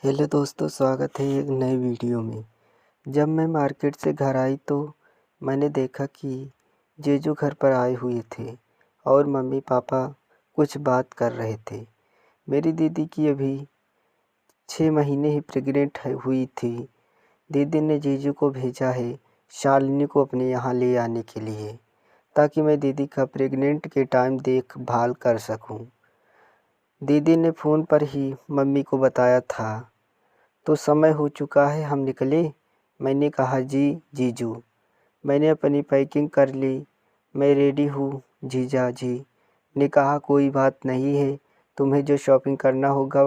Hello दोस्तों, स्वागत है एक नए वीडियो में। जब मैं मार्केट से घर आई तो मैंने देखा कि जीजू घर पर आए हुए थे और मम्मी पापा कुछ बात कर रहे थे। मेरी दीदी की अभी 6 महीने ही प्रेग्नेंट हुई थी। दीदी ने जीजू को भेजा है शालिनी को अपने यहाँ ले आने के लिए, ताकि मैं दीदी का प्रेग्नेंट के टाइम देखभाल कर सकूं। दीदी ने फ़ोन पर ही मम्मी को बताया था। तो समय हो चुका है, हम निकले। मैंने कहा जी जीजू। मैंने अपनी पैकिंग कर ली, मैं रेडी हूँ जीजा जी। ने कहा कोई बात नहीं है, तुम्हें जो शॉपिंग करना होगा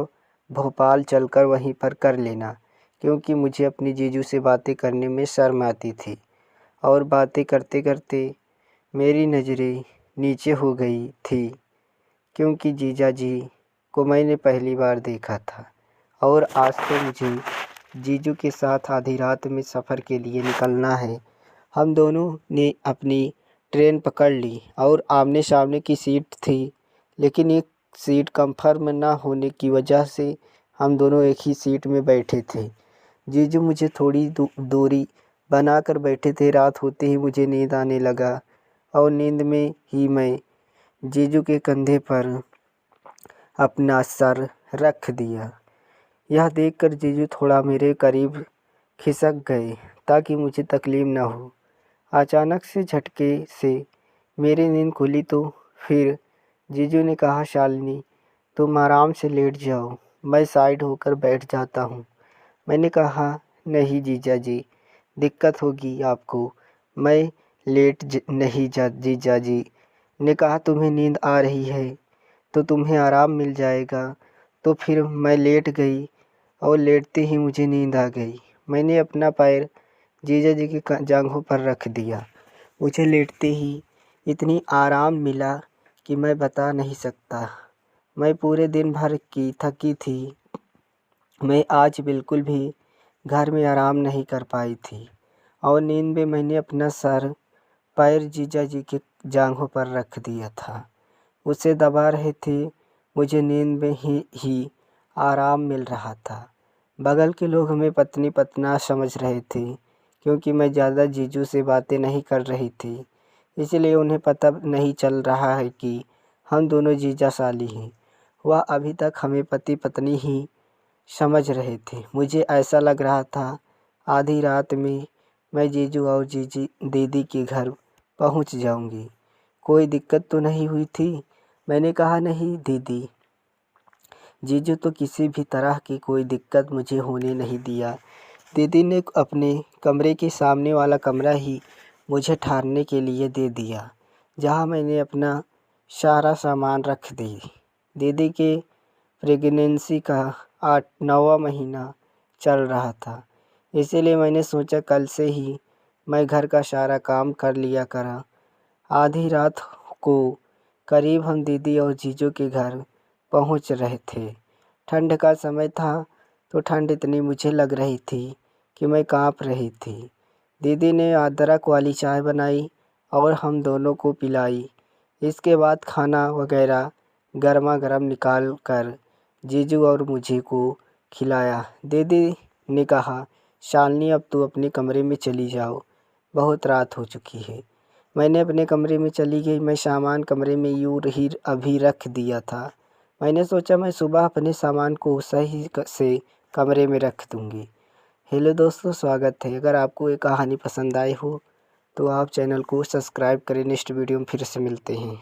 भोपाल चलकर वहीं पर कर लेना, क्योंकि मुझे अपनी जीजू से बातें करने में शर्म आती थी। और बातें करते करते मेरी नज़रें नीचे हो गई थी, क्योंकि जीजा जी को मैंने पहली बार देखा था और आज तो मुझे जीजू के साथ आधी रात में सफ़र के लिए निकलना है। हम दोनों ने अपनी ट्रेन पकड़ ली और आमने सामने की सीट थी, लेकिन एक सीट कंफर्म ना होने की वजह से हम दोनों एक ही सीट में बैठे थे। जीजू मुझे थोड़ी दूरी बनाकर बैठे थे। रात होते ही मुझे नींद आने लगा और नींद में ही मैं जीजू के कंधे पर अपना सर रख दिया। यह देखकर जीजू थोड़ा मेरे करीब खिसक गए ताकि मुझे तकलीफ़ न हो। अचानक से झटके से मेरी नींद खुली तो फिर जीजू ने कहा शालिनी तुम आराम से लेट जाओ, मैं साइड होकर बैठ जाता हूँ। मैंने कहा नहीं जीजा जी, दिक्कत होगी आपको। मैं नहीं जा जीजा जी ने कहा तुम्हें नींद आ रही है तो तुम्हें आराम मिल जाएगा। तो फिर मैं लेट गई और लेटते ही मुझे नींद आ गई। मैंने अपना पैर जीजा जी की जांघों पर रख दिया। मुझे लेटते ही इतनी आराम मिला कि मैं बता नहीं सकता। मैं पूरे दिन भर की थकी थी। मैं आज बिल्कुल भी घर में आराम नहीं कर पाई थी और नींद में मैंने अपना सर पैर जीजा जी के जांघों पर रख दिया था। उसे दबा रहे थे। मुझे नींद में ही आराम मिल रहा था। बगल के लोग हमें पत्नी पतना समझ रहे थे, क्योंकि मैं ज़्यादा जीजू से बातें नहीं कर रही थी। इसलिए उन्हें पता नहीं चल रहा है कि हम दोनों जीजा साली हैं। वह अभी तक हमें पति पत्नी ही समझ रहे थे। मुझे ऐसा लग रहा था आधी रात में मैं जीजू और जीजी दीदी के घर पहुंच जाऊंगी। कोई दिक्कत तो नहीं हुई थी? मैंने कहा नहीं दीदी, जीजू तो किसी भी तरह की कोई दिक्कत मुझे होने नहीं दिया। दीदी ने अपने कमरे के सामने वाला कमरा ही मुझे ठहरने के लिए दे दिया, जहां मैंने अपना सारा सामान रख दी। दीदी के प्रेगनेंसी का 9वां महीना चल रहा था, इसीलिए मैंने सोचा कल से ही मैं घर का सारा काम कर लिया करा। आधी रात को करीब हम दीदी और जीजू के घर पहुंच रहे थे। ठंड का समय था तो ठंड इतनी मुझे लग रही थी कि मैं कांप रही थी। दीदी ने अदरक वाली चाय बनाई और हम दोनों को पिलाई। इसके बाद खाना वगैरह गर्मा गर्म निकाल कर जीजू और मुझे को खिलाया। दीदी ने कहा शालिनी अब तू अपने कमरे में चली जाओ, बहुत रात हो चुकी है। मैंने अपने कमरे में चली गई। मैं सामान कमरे में यूँ ही अभी रख दिया था। मैंने सोचा मैं सुबह अपने सामान को सही से कमरे में रख दूँगी। हेलो दोस्तों, स्वागत है। अगर आपको ये कहानी पसंद आई हो तो आप चैनल को सब्सक्राइब करें। नेक्स्ट वीडियो में फिर से मिलते हैं।